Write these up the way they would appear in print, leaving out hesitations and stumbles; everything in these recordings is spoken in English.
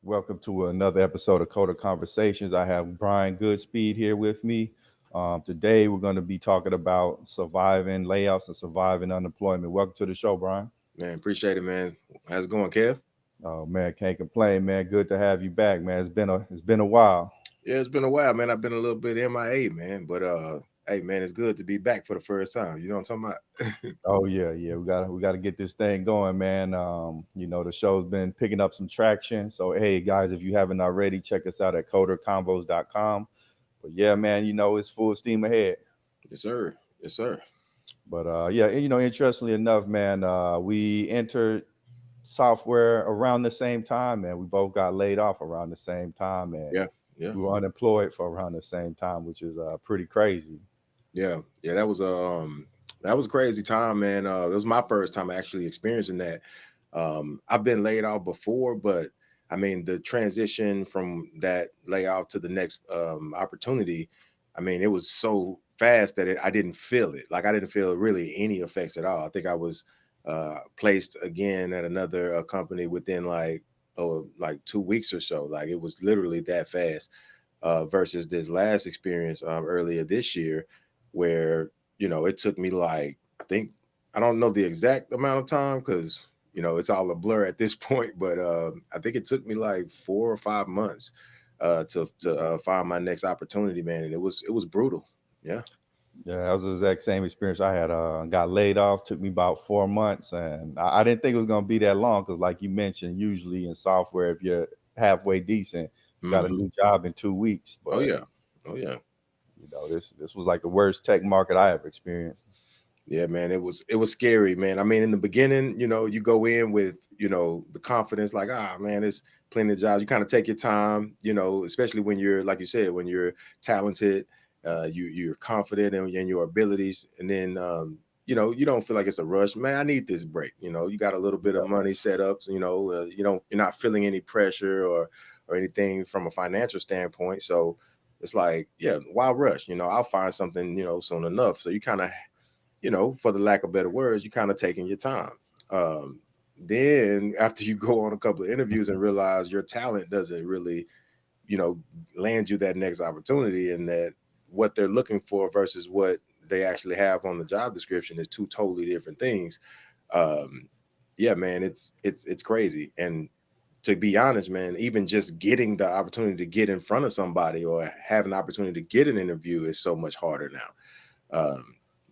Welcome to another episode of Coder Conversations. I have Brian Goodspeed here with me. Today, we're going to be talking about surviving layoffs and surviving unemployment. Welcome to the show, Brian. Man, appreciate it, man. How's it going, Kev? Oh man, can't complain, man. Good to have you back, man. It's been a while. Yeah, it's been a while, man. I've been a little bit MIA, man. But hey, man, it's good to be back for the first time. You know what I'm talking about? Oh yeah. We gotta get this thing going, man. The show's been picking up some traction. So hey guys, if you haven't already, check us out at coderconvos.com. But yeah, man, it's full steam ahead. Yes, sir. Yes, sir. But yeah, interestingly enough, man, we entered software around the same time, and we both got laid off around the same time, and Yeah, yeah, we were unemployed for around the same time, which is pretty crazy. yeah. That was a crazy time, man. It was my first time actually experiencing that. I've been laid off before, but I mean the transition from that layoff to the next opportunity. I mean, it was so fast that I didn't feel it. Like I didn't feel really any effects at all. I think I was placed again at another company within like 2 weeks or so. Like it was literally that fast. Versus this last experience earlier this year, where it took me like I don't know the exact amount of time because it's all a blur at this point, but I think it took me like 4 or 5 months to find my next opportunity, man, and it was brutal. Yeah. Yeah, that was the exact same experience I had. Got laid off, took me about 4 months, and I didn't think it was gonna be that long because, like you mentioned, usually in software, if you're halfway decent, you got a Hmm. new job in 2 weeks. Oh But yeah. Oh yeah. this was like the worst tech market I ever experienced. Yeah, man, it was scary, man. I mean, in the beginning, you go in with, the confidence, like, man, it's plenty of jobs. You kind of take your time, especially when you're, like you said, when you're talented, you're confident in your abilities, and then, you don't feel like it's a rush. Man, I need this break. You got a little bit of money set up, so, you're not feeling any pressure or anything from a financial standpoint. So it's like, yeah, why rush? I'll find something, soon enough. So you kind of for the lack of better words, you kind of taking your time. Um, then after you go on a couple of interviews and realize your talent doesn't really, you know, land you that next opportunity, and that what they're looking for versus what they actually have on the job description is two totally different things. Um, yeah, man, it's crazy. And to be honest, man, even just getting the opportunity to get in front of somebody or have an opportunity to get an interview is so much harder now.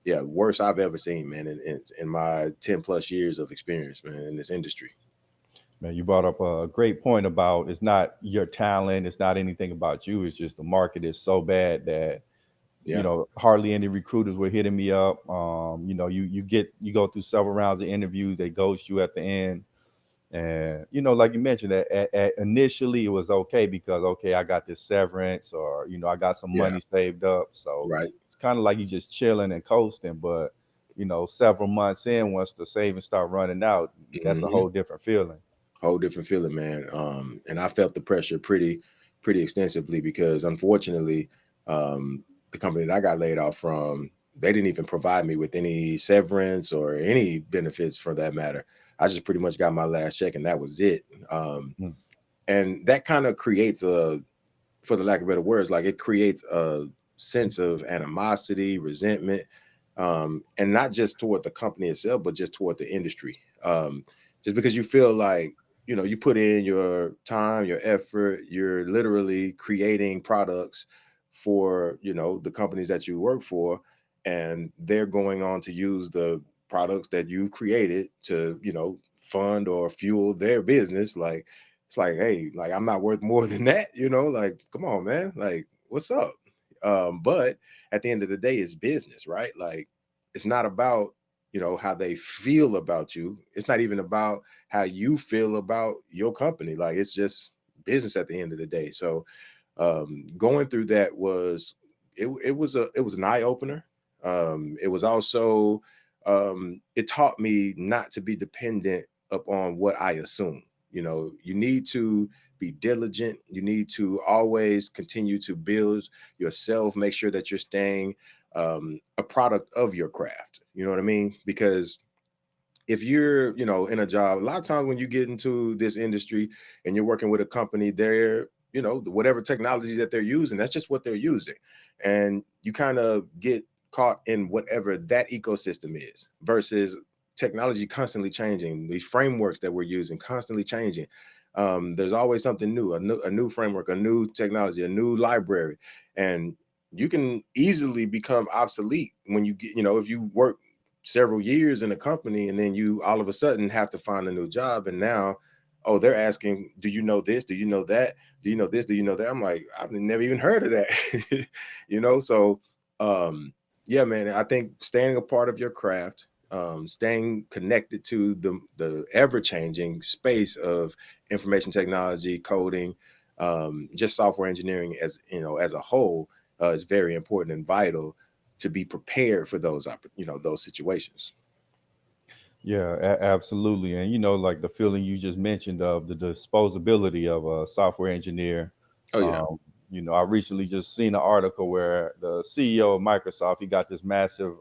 Yeah, worst I've ever seen, man, in my 10 plus years of experience, man, in this industry. Man, you brought up a great point about it's not your talent, it's not anything about you. It's just the market is so bad that Yeah. hardly any recruiters were hitting me up. You go through several rounds of interviews, they ghost you at the end. And like you mentioned, initially it was okay because okay, I got this severance, or I got some Yeah. money saved up, so Right. it's kind of like you just chilling and coasting. But several months in, once the savings start running out, that's a Hmm. whole different feeling. Whole different feeling, man. And I felt the pressure pretty extensively because unfortunately, the company that I got laid off from, they didn't even provide me with any severance or any benefits for that matter. I just pretty much got my last check and that was it. Mm. And that kind of creates for the lack of better words, like it creates a sense of animosity, resentment, and not just toward the company itself, but just toward the industry. Just because you feel like you put in your time, your effort, you're literally creating products for the companies that you work for, and they're going on to use the products that you created to fund or fuel their business. Like it's like, hey, like I'm not worth more than that, like come on, man, like what's up? But at the end of the day, it's business, right? Like it's not about how they feel about you. It's not even about how you feel about your company. Like it's just business at the end of the day. So going through that it was an eye opener. It was also it taught me not to be dependent upon what I assume. You need to be diligent. You need to always continue to build yourself. Make sure that you're staying a product of your craft. You know what I mean? Because if you're, in a job, a lot of times when you get into this industry and you're working with a company, they're, whatever technology that they're using, that's just what they're using. And you kind of get caught in whatever that ecosystem is versus technology constantly changing. These frameworks that we're using constantly changing. There's always something new, a new framework, a new technology, a new library. And you can easily become obsolete when you get, if you work several years in a company and then you all of a sudden have to find a new job. And now, oh, they're asking, do you know this? Do you know that? Do you know this? Do you know that? I'm like, I've never even heard of that. So yeah, man, I think staying a part of your craft, staying connected to the ever-changing space of information technology, coding, just software engineering as a whole, is very important and vital to be prepared for those situations. Yeah, absolutely. And like the feeling you just mentioned of the disposability of a software engineer. Oh yeah, Um, I recently just seen an article where the CEO of Microsoft, he got this massive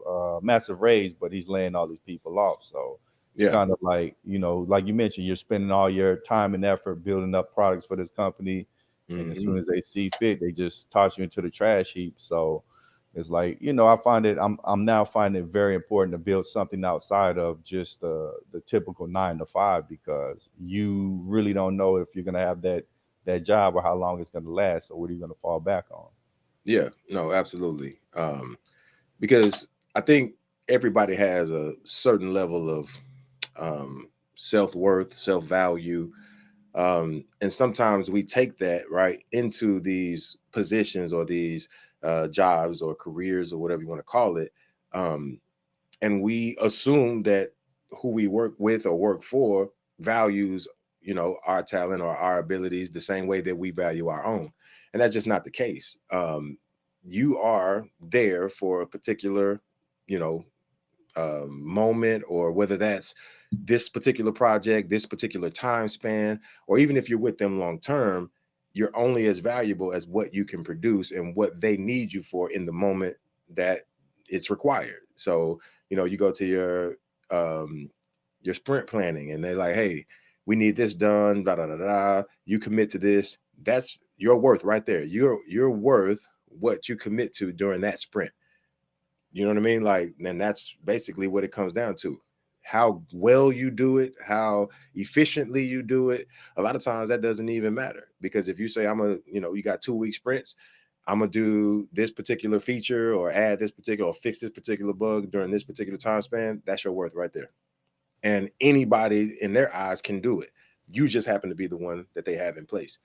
raise, but he's laying all these people off. So it's yeah. kind of like, like you mentioned, you're spending all your time and effort building up products for this company, and as Hmm. soon as they see fit, they just toss you into the trash heap. So it's like, I find it. I'm now finding it very important to build something outside of just the typical 9 to 5, because you really don't know if you're gonna have that job or how long it's gonna last. So what are you gonna fall back on? Yeah, no, absolutely. Because I think everybody has a certain level of um, self-worth, self-value. And sometimes we take that right into these positions or these jobs or careers or whatever you want to call it. Um, and we assume that who we work with or work for values, our talent or our abilities the same way that we value our own. And that's just not the case. You are there for a particular, you know moment, or whether that's this particular project, this particular time span, or even if you're with them long term, you're only as valuable as what you can produce and what they need you for in the moment that it's required. So, you go to your sprint planning and they're like, hey, we need this done, da da da da. You commit to this. That's your worth right there. You're worth what you commit to during that sprint. You know what I mean? Like, and that's basically what it comes down to. How well you do it, how efficiently you do it. A lot of times that doesn't even matter, because if you say you got 2 week sprints, I'm gonna do this particular feature or add this particular or fix this particular bug during this particular time span, that's your worth right there. And anybody in their eyes can do it. You just happen to be the one that they have in place.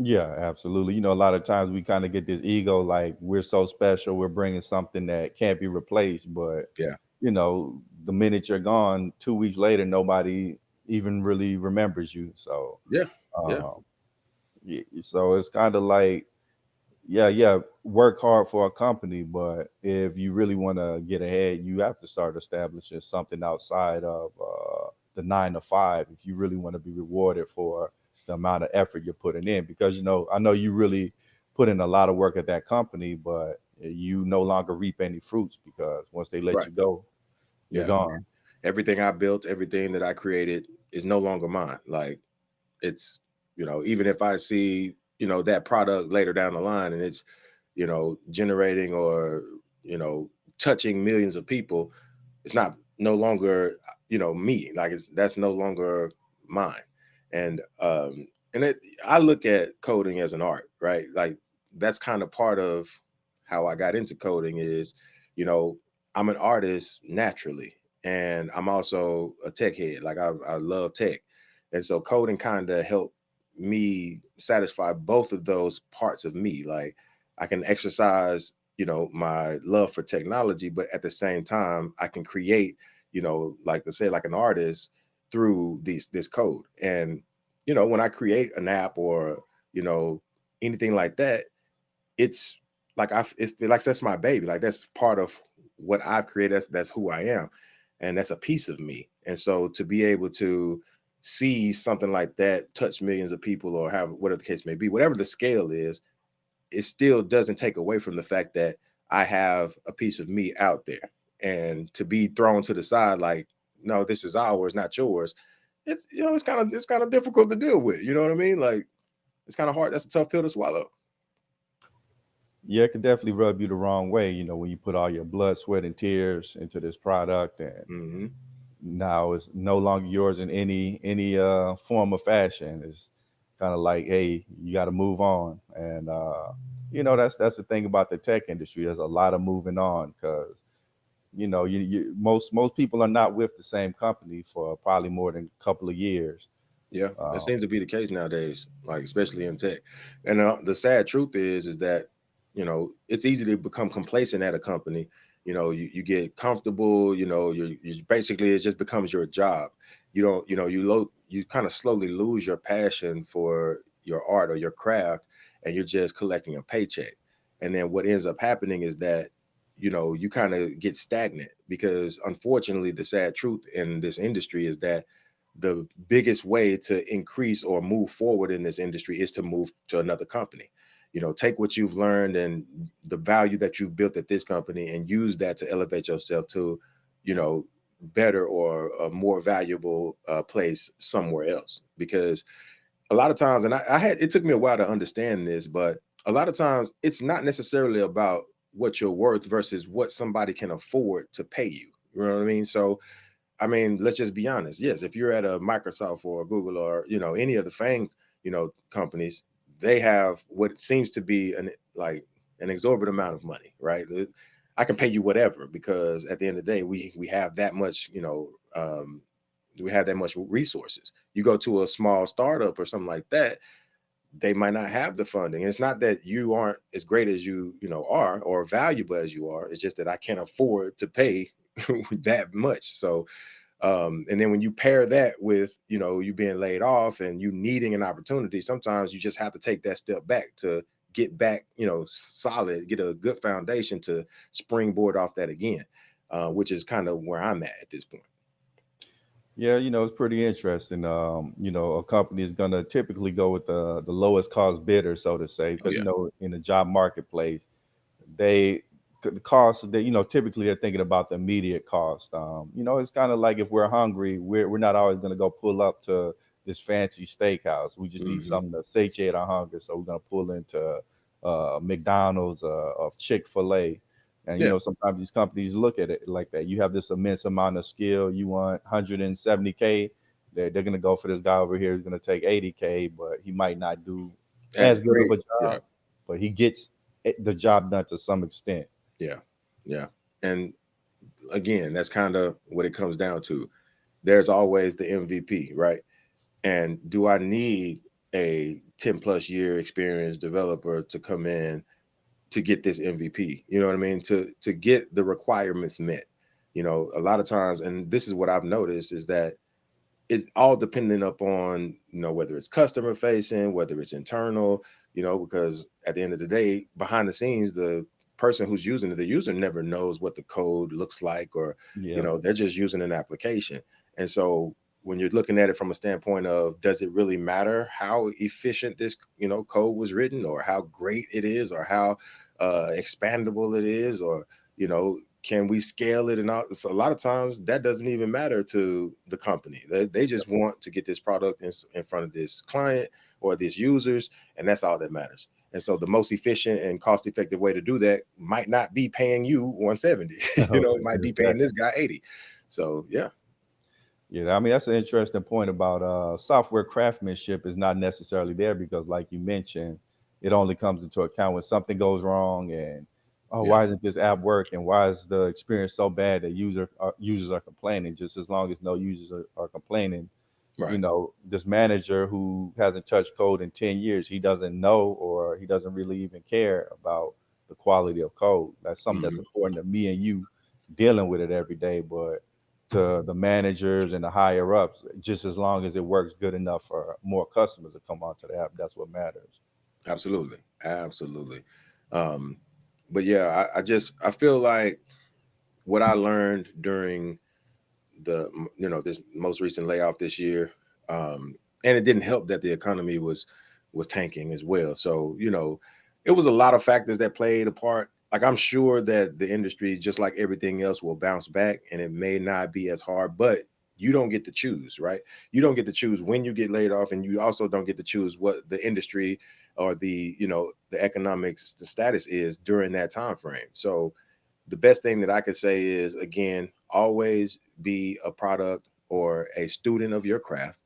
Yeah, absolutely. A lot of times we kind of get this ego, like we're so special, we're bringing something that can't be replaced. But Yeah. the minute you're gone, 2 weeks later, nobody even really remembers you. So, Yeah. Yeah. um, so it's kind of like, yeah, work hard for a company, but if you really want to get ahead, you have to start establishing something outside of the 9 to 5 if you really want to be rewarded for the amount of effort you're putting in. Because I know you really put in a lot of work at that company, but you no longer reap any fruits because once they let Right. you go, you're Yeah. gone. Everything I built, everything that I created is no longer mine. Like, it's, even if I see, that product later down the line and it's, generating or, you know, touching millions of people, it's not no longer, me. Like, that's no longer mine. And I look at coding as an art, right? Like, that's kind of part of how I got into coding is, you know, I'm an artist naturally, and I'm also a tech head. Like, I love tech. And so coding kind of helped me satisfy both of those parts of me. Like, I can exercise, my love for technology, but at the same time, I can create, like I said, like an artist through this code. And, when I create an app or, you know, anything like that, it's it's like that's my baby. Like, that's part of what I've created. That's who I am, and that's a piece of me. And so to be able to see something like that touch millions of people, or have whatever the case may be, whatever the scale is, it still doesn't take away from the fact that I have a piece of me out there. And to be thrown to the side, like, no, this is ours, not yours, it's, it's kind of difficult to deal with. You know what I mean? Like, it's kind of hard. That's a tough pill to swallow. Yeah, it could definitely rub you the wrong way, when you put all your blood, sweat, and tears into this product, and Hmm. now it's no longer yours in any form of fashion. It's kind of like, hey, you got to move on, and that's the thing about the tech industry. There's a lot of moving on because most people are not with the same company for probably more than a couple of years. Yeah, that Um, seems to be the case nowadays, like especially in tech. And the sad truth is that it's easy to become complacent at a company. You get comfortable. You basically, it just becomes your job. You don't, you kind of slowly lose your passion for your art or your craft, and you're just collecting a paycheck. And then what ends up happening is that you kind of get stagnant, because unfortunately, the sad truth in this industry is that the biggest way to increase or move forward in this industry is to move to another company. Take what you've learned and the value that you've built at this company and use that to elevate yourself to, you know, better or a more valuable place somewhere else. Because a lot of times, and it took me a while to understand this, but a lot of times it's not necessarily about what you're worth versus what somebody can afford to pay you. You know what I mean? So I mean, let's just be honest. Yes, if you're at a Microsoft or a Google or any of the FANG companies, they have what seems to be an exorbitant amount of money, right? I can pay you whatever, because at the end of the day, we have that much we have that much resources. You go to a small startup or something like that, they might not have the funding. It's not that you aren't as great as you are or valuable as you are. It's just that I can't afford to pay that much. So and then when you pair that with, you being laid off and you needing an opportunity, sometimes you just have to take that step back to get back, solid, get a good foundation to springboard off that again, which is kind of where I'm at this point. Yeah, it's pretty interesting. A company is gonna typically go with the lowest cost bidder, so to say, Oh because yeah. in the job marketplace, they the cost that typically they're thinking about the immediate cost. It's kind of like if we're hungry, we're not always gonna go pull up to this fancy steakhouse. We just need Hmm. something to satiate our hunger, so we're gonna pull into McDonald's of Chick-fil-A. And Yeah. sometimes these companies look at it like that. You have this immense amount of skill. You want 170K. They're gonna go for this guy over here who's gonna take 80K, but he might not do As as good of great. a Yeah. job, but he gets the job done to some extent. Yeah. Yeah. And again, that's kind of what it comes down to. There's always the MVP, right? And do I need a 10 plus year experienced developer to come in to get this MVP? You know what I mean? To get the requirements met. A lot of times, and this is what I've noticed, is that it's all dependent upon, whether it's customer facing, whether it's internal, because at the end of the day, behind the scenes, the person who's using it, the user never knows what the code looks like, or, Yeah. they're just using an application. And so when you're looking at it from a standpoint of, does it really matter how efficient this, code was written, or how great it is, or how expandable it is, or, can we scale it? And all, so a lot of times that doesn't even matter to the company. They just want to get this product in front of this client or these users, and that's all that matters. And so the most efficient and cost effective way to do that might not be paying you 170. It might be paying this guy 80. So yeah. Yeah, I mean that's an interesting point about software craftsmanship is not necessarily there because, like you mentioned, it only comes into account when something goes wrong and oh, Yeah. why isn't this app working? Why is the experience so bad that users are complaining? Just as long as no users are complaining, Right. this manager who hasn't touched code in 10 years, he doesn't know or he doesn't really even care about the quality of code. That's something that's Hmm. important to me and you dealing with it every day, but to the managers and the higher ups, just as long as it works good enough for more customers to come onto the app, that's what matters. Absolutely. Absolutely. Um, but yeah, I feel like what I learned during this most recent layoff this year, and it didn't help that the economy was tanking as well. So it was a lot of factors that played a part, like I'm sure that the industry, just like everything else, will bounce back, and it may not be as hard, but you don't get to choose, right? You don't get to choose when you get laid off, and you also don't get to choose what the industry or the, the economics, the status is during that time frame. So the best thing that I could say is, again, always be a product or a student of your craft.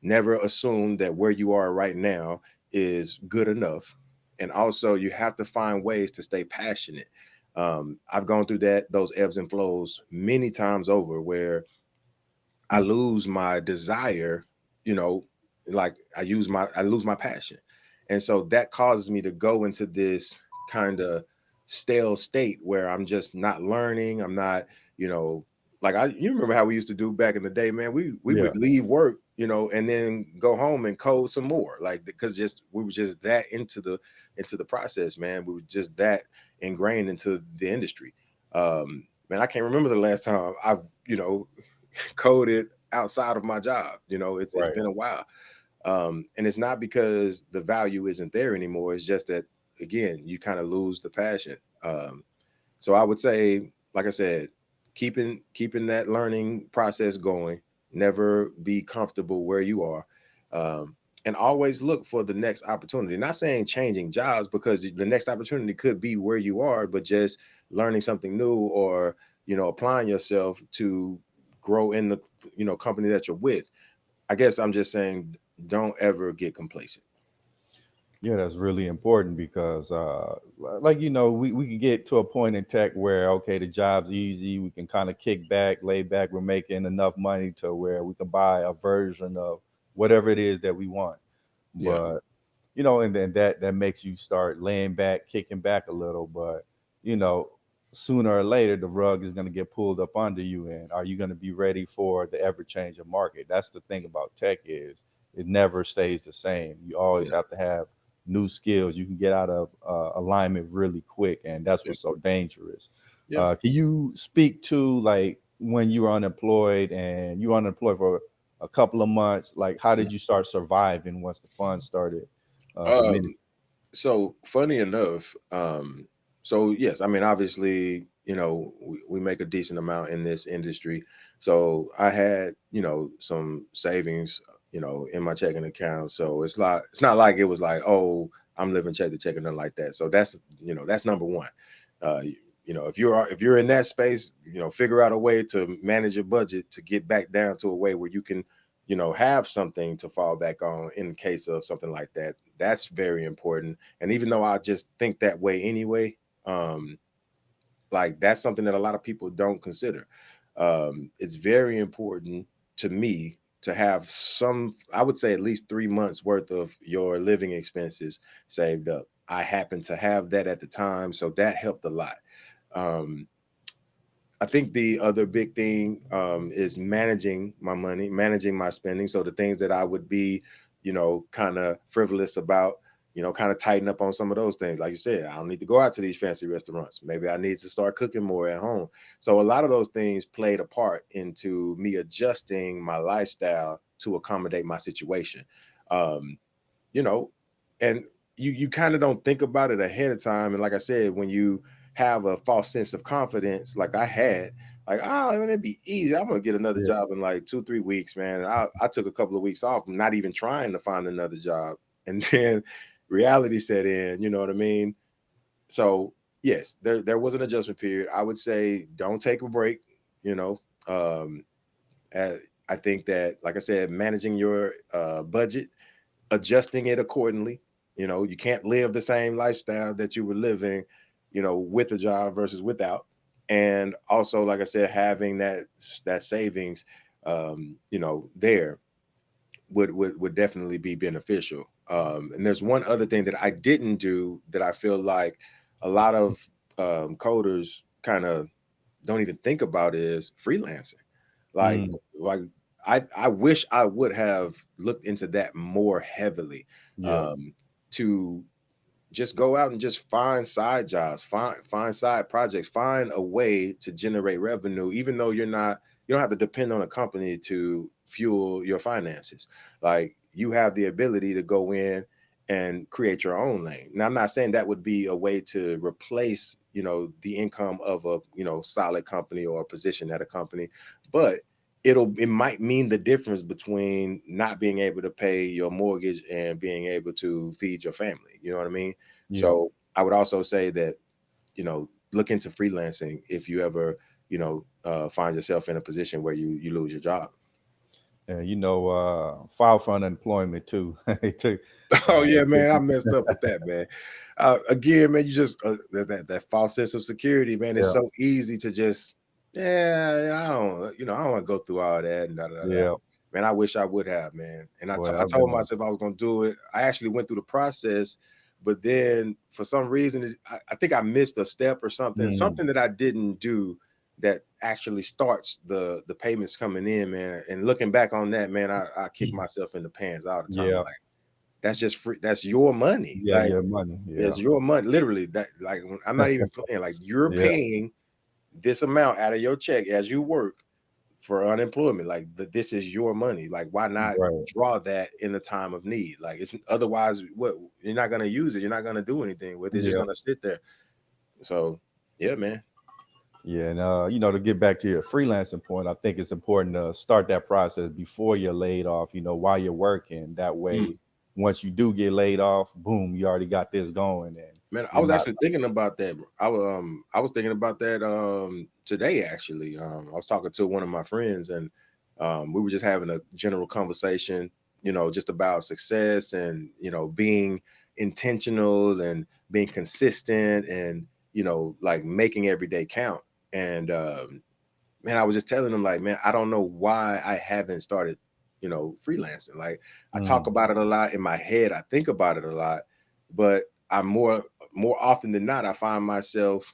Never assume that where you are right now is good enough. And also, you have to find ways to stay passionate. I've gone through those ebbs and flows many times over, where I lose my desire, you know, like I lose my passion. And so that causes me to go into this kind of stale state where I'm just not learning. I'm not, you know, like you remember how we used to do back in the day, man. We Yeah. would leave work, and then go home and code some more. Like, because just we were just that into the process, man. We were just that ingrained into the industry. Man, I can't remember the last time I've, coded outside of my job. It's Right. been a while. And it's not because the value isn't there anymore. It's just that, again, you kind of lose the passion. So I would say, like I said, keeping that learning process going. Never be comfortable where you are, um, and always look for the next opportunity. Not saying changing jobs, because the next opportunity could be where you are, but just learning something new, or applying yourself to grow in the company that you're with. I guess I'm just saying, don't ever get complacent. Yeah, that's really important because, like, we can get to a point in tech where, okay, the job's easy. We can kind of kick back, lay back. We're making enough money to where we can buy a version of whatever it is that we want. Yeah, But, and then that makes you start laying back, kicking back a little. But, you know, sooner or later, the rug is going to get pulled up under you. And are you going to be ready for the ever changing market? That's the thing about tech is it never stays the same. You always yeah, have to have new skills. You can get out of alignment really quick, and that's yeah, what's so dangerous. yeah. Can you speak to like when you were unemployed and you were unemployed for a couple of months? Like, how did you start surviving once the funds started diminishing? Um, so funny enough, so yes, I mean, obviously, we make a decent amount in this industry. So I had, some savings, in my checking account. So it's not like it was like, oh, I'm living check to check or nothing like that. So that's number one. You if you're in that space, figure out a way to manage your budget to get back down to a way where you can, have something to fall back on in case of something like that. That's very important. And even though I just think that way anyway, um, like that's something that a lot of people don't consider. It's very important to me to have some, I would say at least 3 months worth of your living expenses saved up. I happen to have that at the time, so that helped a lot. Um, I think the other big thing, is managing my money, managing my spending. So the things that I would be, kind of frivolous about, kind of tighten up on some of those things. Like you said, I don't need to go out to these fancy restaurants. Maybe I need to start cooking more at home. So a lot of those things played a part into me adjusting my lifestyle to accommodate my situation. Um, you know, and you kind of don't think about it ahead of time. And like I said, when you have a false sense of confidence, like I had, like, oh, it'd be easy. I'm gonna get another Yeah, job in like 2, 3 weeks, man. And I took a couple of weeks off, not even trying to find another job, and then reality set in. You know what I mean? So yes, there was an adjustment period. I would say don't take a break. You know, um, uh, I think that, like I said, managing your budget, adjusting it accordingly. You can't live the same lifestyle that you were living, with a job versus without. And also, like I said, having that savings, there would definitely be beneficial. And there's one other thing that I didn't do that I feel like a lot of coders kind of don't even think about is freelancing. Like, mm, like I wish I would have looked into that more heavily, yeah, um, to just go out and just find side jobs, find side projects, find a way to generate revenue, even though you don't have to depend on a company to fuel your finances. Like, you have the ability to go in and create your own lane. Now, I'm not saying that would be a way to replace, the income of a, solid company or a position at a company, but it might mean the difference between not being able to pay your mortgage and being able to feed your family. You know what I mean? Yeah. So I would also say that, look into freelancing if you ever, find yourself in a position where you lose your job. And file for unemployment too. It took, Oh it yeah, took man, I messed up with that, man. Again, man, you just that false sense of security, man. It's yeah, so easy to just, yeah, I don't, I don't want to go through all that and da, da, da, da. yeah. Man, I wish I would have, man. And Boy, I I've told been there. myself I was gonna do it. I actually went through the process, but then for some reason, I think I missed a step or something, Mm, something that I didn't do that actually starts the payments coming in, man. And looking back on that, man, I kick myself in the pants all the time. yeah, Like, that's just free. That's your money. yeah, Like, yeah, money. it's Yeah, your money. Literally, that, like, I'm not even playing. Like, you're yeah, paying this amount out of your check as you work for unemployment. Like, this is your money. Like, why not right. draw that in the time of need? Like, it's otherwise, what, you're not gonna use it. You're not gonna do anything with it. It's just Yeah, gonna sit there. So, yeah, man. yeah, and to get back to your freelancing point, I think it's important to start that process before you're laid off. While you're working. That Mm. way, once you do get laid off, boom, you already got this going, and Man, I you're was not. actually thinking about that. I was thinking about that today actually. I was talking to one of my friends and we were just having a general conversation, just about success and, being intentional and being consistent and, like making every day count. And man, I was just telling him like, man, I don't know why I haven't started, freelancing. Like, I talk Mm, about it a lot in my head. I think about it a lot, but I'm more often than not, I find myself,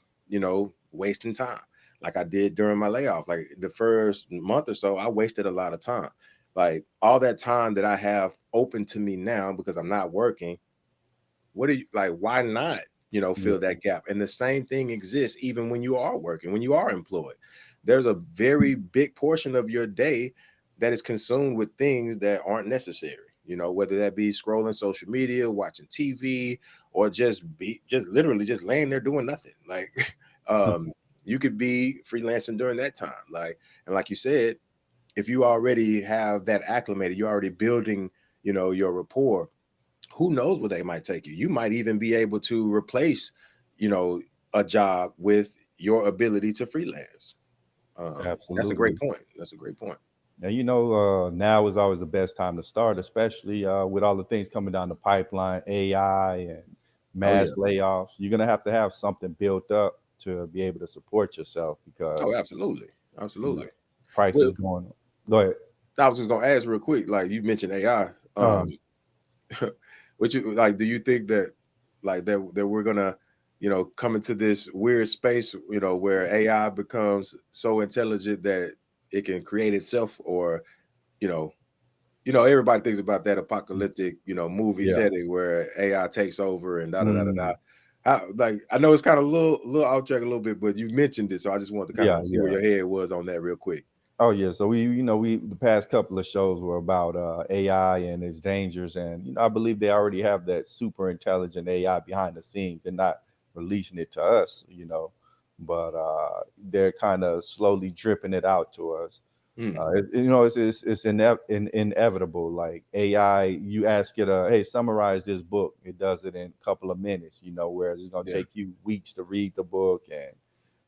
wasting time. Like I did during my layoff. Like the first month or so, I wasted a lot of time. Like all that time that I have open to me now because I'm not working, what do you like? Why not, yeah, fill that gap? And the same thing exists even when you are working, when you are employed. There's a very big portion of your day that is consumed with things that aren't necessary. Whether that be scrolling social media, watching TV, or just literally just laying there doing nothing. Like, um, you could be freelancing during that time. Like, and like you said, if you already have that acclimated, you're already building, your rapport, who knows where they might take you. You might even be able to replace, you know, a job with your ability to freelance. That's a great absolutely. point. That's a great point. Now, now is always the best time to start, especially with all the things coming down the pipeline, AI and Oh yeah. mass layoffs. You're gonna have to have something built up to be able to support yourself Oh, because absolutely. you know Absolutely. prices Well, going. Go ahead. I was just gonna ask real quick, like you mentioned AI. Uh, What you like, do you think that like that we're gonna, come into this weird space, where AI becomes so intelligent that it can create itself, or, you know, everybody thinks about that apocalyptic, movie yeah. setting where AI takes over and da da da da da. Mm, Like, I know it's kind of a little out track a little bit, but you mentioned it, so I just wanted to kind yeah, of see where yeah. your head was on that real quick. Oh yeah. So we the past couple of shows were about AI and its dangers, and I believe they already have that super intelligent AI behind the scenes. They're not releasing it to us, but they're kind of slowly dripping it out to us. Mm, It's inevitable. Like AI, you ask it, hey, summarize this book. It does it in a couple of minutes. Whereas it's gonna yeah, take you weeks to read the book, and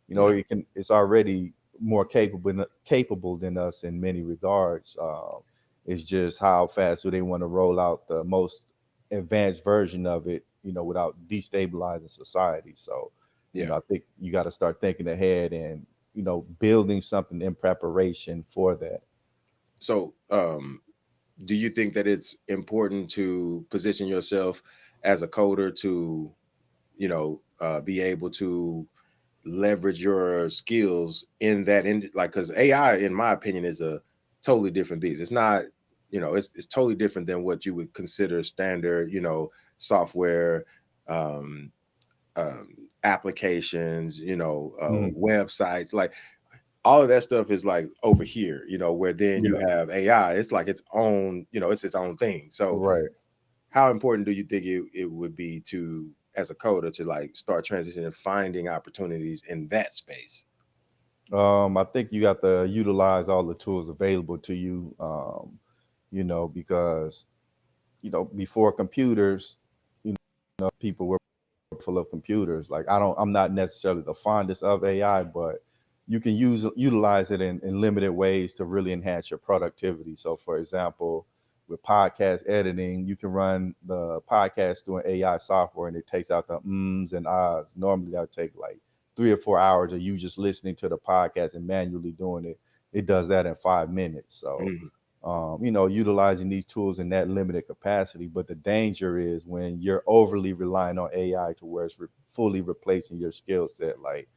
yeah, it's already more capable than us in many regards. It's just how fast do they want to roll out the most advanced version of it, without destabilizing society. So, yeah. I think you got to start thinking ahead and building something in preparation for that. So, do you think that it's important to position yourself as a coder to, be able to leverage your skills in that, like, because AI, in my opinion, is a totally different beast. It's not, it's totally different than what you would consider standard, software, um, applications, Mhm. websites. Like, all of that stuff is like over here, where then you Yeah, have AI. It's like its own, it's its own thing. So right. how important do you think it would be to, as a coder, to like start transitioning and finding opportunities in that space? I think you got to utilize all the tools available to you. Because before computers, people were full of computers. Like I'm not necessarily the fondest of AI, but you can utilize it in limited ways to really enhance your productivity. So, for example, with podcast editing, you can run the podcast through an AI software, and it takes out the ums and ahs. Normally, that would take like 3 or 4 hours of you just listening to the podcast and manually doing it. It does that in 5 minutes. So Mhm. utilizing these tools in that limited capacity. But the danger is when you're overly relying on AI to where it's fully replacing your skill set. Like,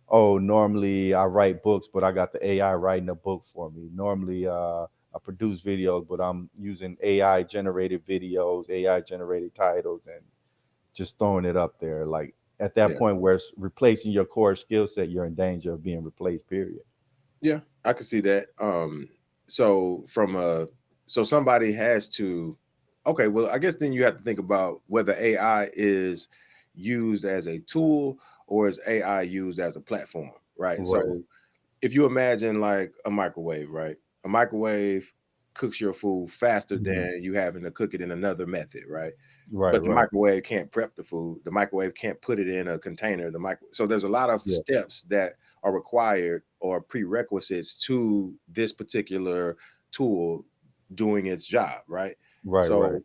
oh, normally I write books, but I got the AI writing a book for me. Normally, I produce videos, but I'm using AI generated videos, AI generated titles, and just throwing it up there. Like at that Yeah. point where it's replacing your core skill set, you're in danger of being replaced. Period. Yeah, I could see that. So from a so somebody has to, okay, well, I guess then you have to think about whether AI is used as a tool or is AI used as a platform, right? Right. So if you imagine like a microwave, right? A microwave cooks your food faster Mhm. than you having to cook it in another method, right? Right. But the Right. microwave can't prep the food. The microwave can't put it in a container. So there's a lot of Yeah. steps that are required or prerequisites to this particular tool doing its job, right? Right. Right. So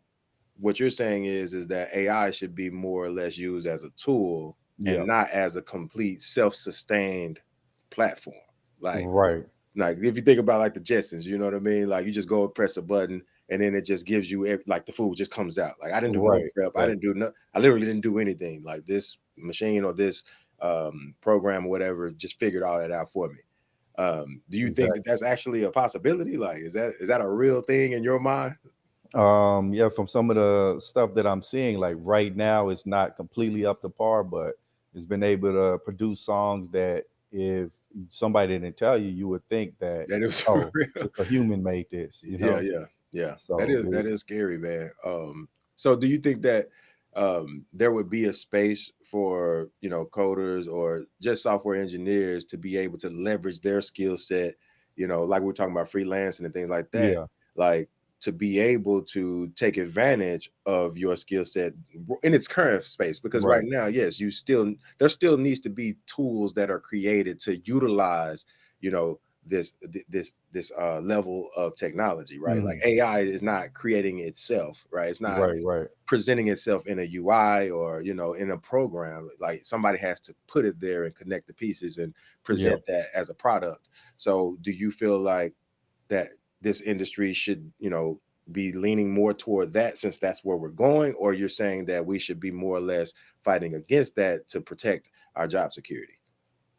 what you're saying is that AI should be more or less used as a tool and Yeah. not as a complete self-sustained platform. Like Right. like if you think about like the Jetsons, you know what I mean? Like you just go and press a button and then it just gives you like the food just comes out. Like I didn't do no Right. prep. I Right. didn't do no I literally didn't do anything. Like this machine or this program or whatever just figured all that out for me. Do you think that Exactly. that's actually a possibility? Like is that a real thing in your mind? Yeah, from some of the stuff that I'm seeing, like right now, it's not completely up to par, but it's been able to produce songs that if somebody didn't tell you, you would think that, That is oh, real. it's a human made this, Yeah, yeah, yeah. That So is that is scary, man. So do you think that there would be a space for coders or just software engineers to be able to leverage their skill set? Like we're talking about freelancing and things like that. yeah, Like to be able to take advantage of your skill set in its current space, because right right. now, yes, there still needs to be tools that are created to utilize, you know, this level of technology, right? Like Mhm. AI is not creating itself, right? It's not Right, right. presenting itself in a UI or in a program. Like somebody has to put it there and connect the pieces and Yeah. present that as a product. So do you feel like that this industry should be leaning more toward that, since that's where we're going, or you're saying that we should be more or less fighting against that to protect our job security?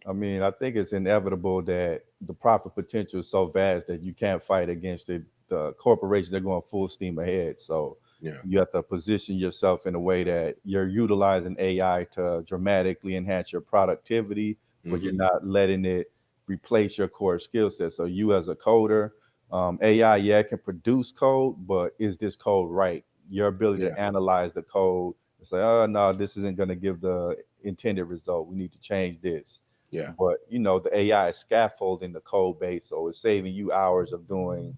I mean, I think it's inevitable that the profit potential is so vast that you can't fight against it. The corporations are going full steam ahead. So Yeah. you have to position yourself in a way that you're utilizing AI to dramatically enhance your productivity, but you're Hmm. not letting it replace your core skill set. So you as a coder, AI, yeah, it can produce code, but is this code right? Your ability Yeah. to analyze the code and say, oh no, this isn't going to give the intended result. We need to change this. Yeah. But the AI is scaffolding the code base, so it's saving you hours of doing,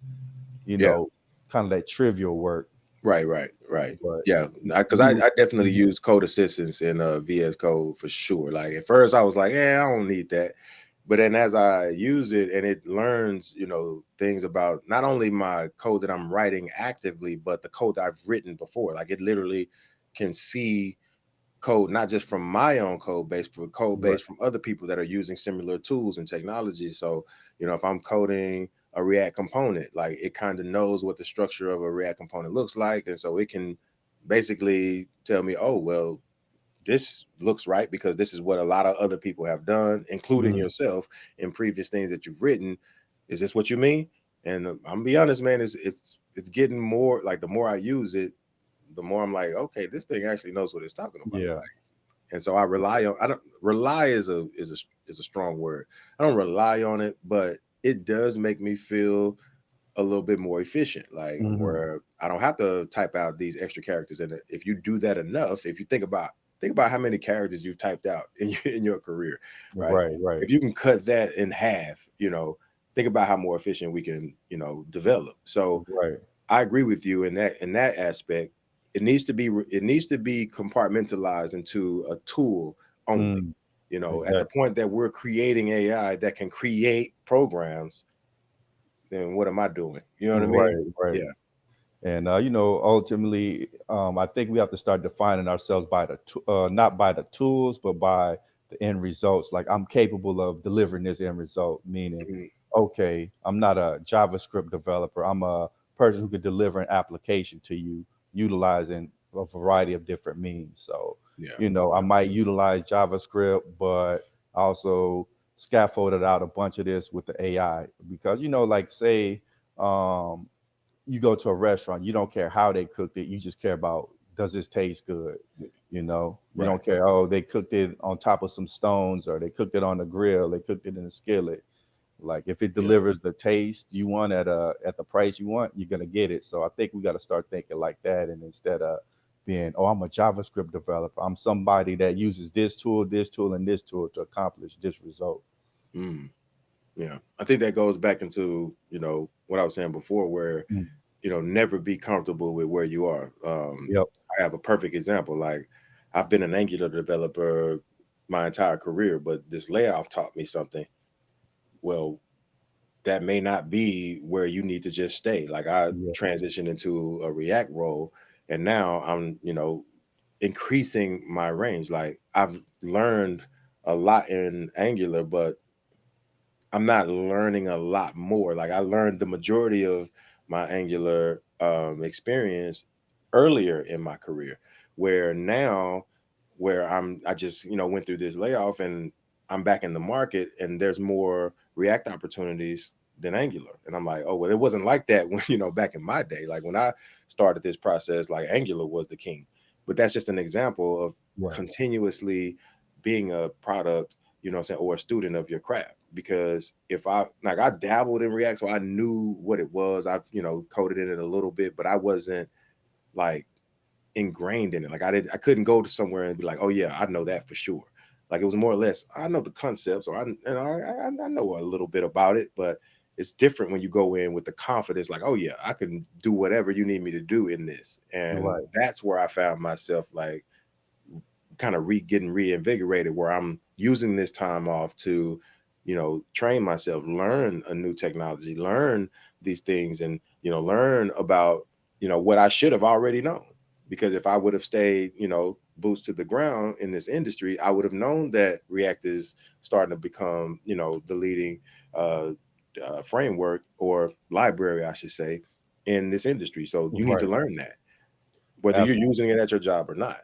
you Yeah. know, kind of that trivial work. Right, right, right. But Yeah, because you, I definitely Mhm. use code assistance in VS Code for sure. Like at first I was like, yeah, I don't need that. But then as I use it and it learns, things about not only my code that I'm writing actively, but the code that I've written before. Like it literally can see code, not just from my own code base, but code right, base from other people that are using similar tools and technologies. So, if I'm coding a React component, like it kind of knows what the structure of a React component looks like. And so it can basically tell me, oh, well, this looks right because this is what a lot of other people have done, including Mhm. yourself in previous things that you've written. Is this what you mean? And I'm gonna be honest, man, it's getting more like the more I use it, the more I'm like, okay, this thing actually knows what it's talking about. Yeah, And so I don't rely is a strong word. I don't rely on it, but it does make me feel a little bit more efficient, like Hmm. where I don't have to type out these extra characters. And if you do that enough, if you think about how many characters you've typed out in your career, right? Right, right, If you can cut that in half, think about how more efficient we can, develop. So right. I agree with you in that aspect. It needs to be compartmentalized into a tool only. Mm, At the exactly. point that we're creating AI that can create programs, then what am I doing? You know what I mean? Right, right. Yeah. And ultimately, I think we have to start defining ourselves by not by the tools, but by the end results. Like I'm capable of delivering this end result, meaning, Mhm. okay, I'm not a JavaScript developer. I'm a person who could deliver an application to you utilizing a variety of different means. So, Yeah. I Yeah. might utilize JavaScript, but also scaffolded out a bunch of this with the AI because, like say, um, you go to a restaurant, you don't care how they cooked it, you just care about does this taste good. You Right. don't care, oh, they cooked it on top of some stones or they cooked it on the grill, they cooked it in a skillet. Like if it Yeah. delivers the taste you want at the price you want, you're gonna get it. So I think we got to start thinking like that, and instead of being, oh, I'm a JavaScript developer, I'm somebody that uses this tool, and this tool to accomplish this result. Mm. Yeah. I think that goes back into, what I was saying before, where, Mm. never be comfortable with where you are. Yep. I have a perfect example. Like I've been an Angular developer my entire career, but this layoff taught me something. Well, that may not be where you need to just stay. Like I Yeah. transitioned into a React role, and now I'm, increasing my range. Like I've learned a lot in Angular, but I'm not learning a lot more. Like I learned the majority of my Angular experience earlier in my career, where now, where I just went through this layoff and I'm back in the market, and there's more React opportunities than Angular, and I'm like, oh well, it wasn't like that when back in my day. Like when I started this process, like Angular was the king. But that's just an example of Right. continuously being a product, what I'm saying, or a student of your craft. Because if I dabbled in React, so I knew what it was. I've, coded in it a little bit, but I wasn't like ingrained in it. Like I couldn't go to somewhere and be like, oh yeah, I know that for sure. Like it was more or less, I know the concepts, or I know a little bit about it, but it's different when you go in with the confidence, like, oh yeah, I can do whatever you need me to do in this. And Right. that's where I found myself like kind of getting reinvigorated, where I'm using this time off to, train myself, learn a new technology, learn these things, and learn about what I should have already known. Because if I would have stayed, boots to the ground in this industry, I would have known that React is starting to become, the leading uh, framework or library, I should say, in this industry. So you need to Right. learn that, whether you're Absolutely. using it at your job or not.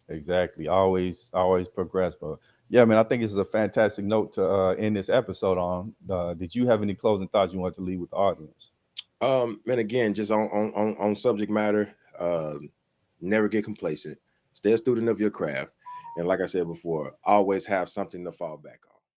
Exactly. Always progress. But yeah, man, I think this is a fantastic note to end this episode on. Did you have any closing thoughts you want to leave with the audience? And again, just on subject matter, never get complacent. Stay a student of your craft, and like I said before, always have something to fall back on.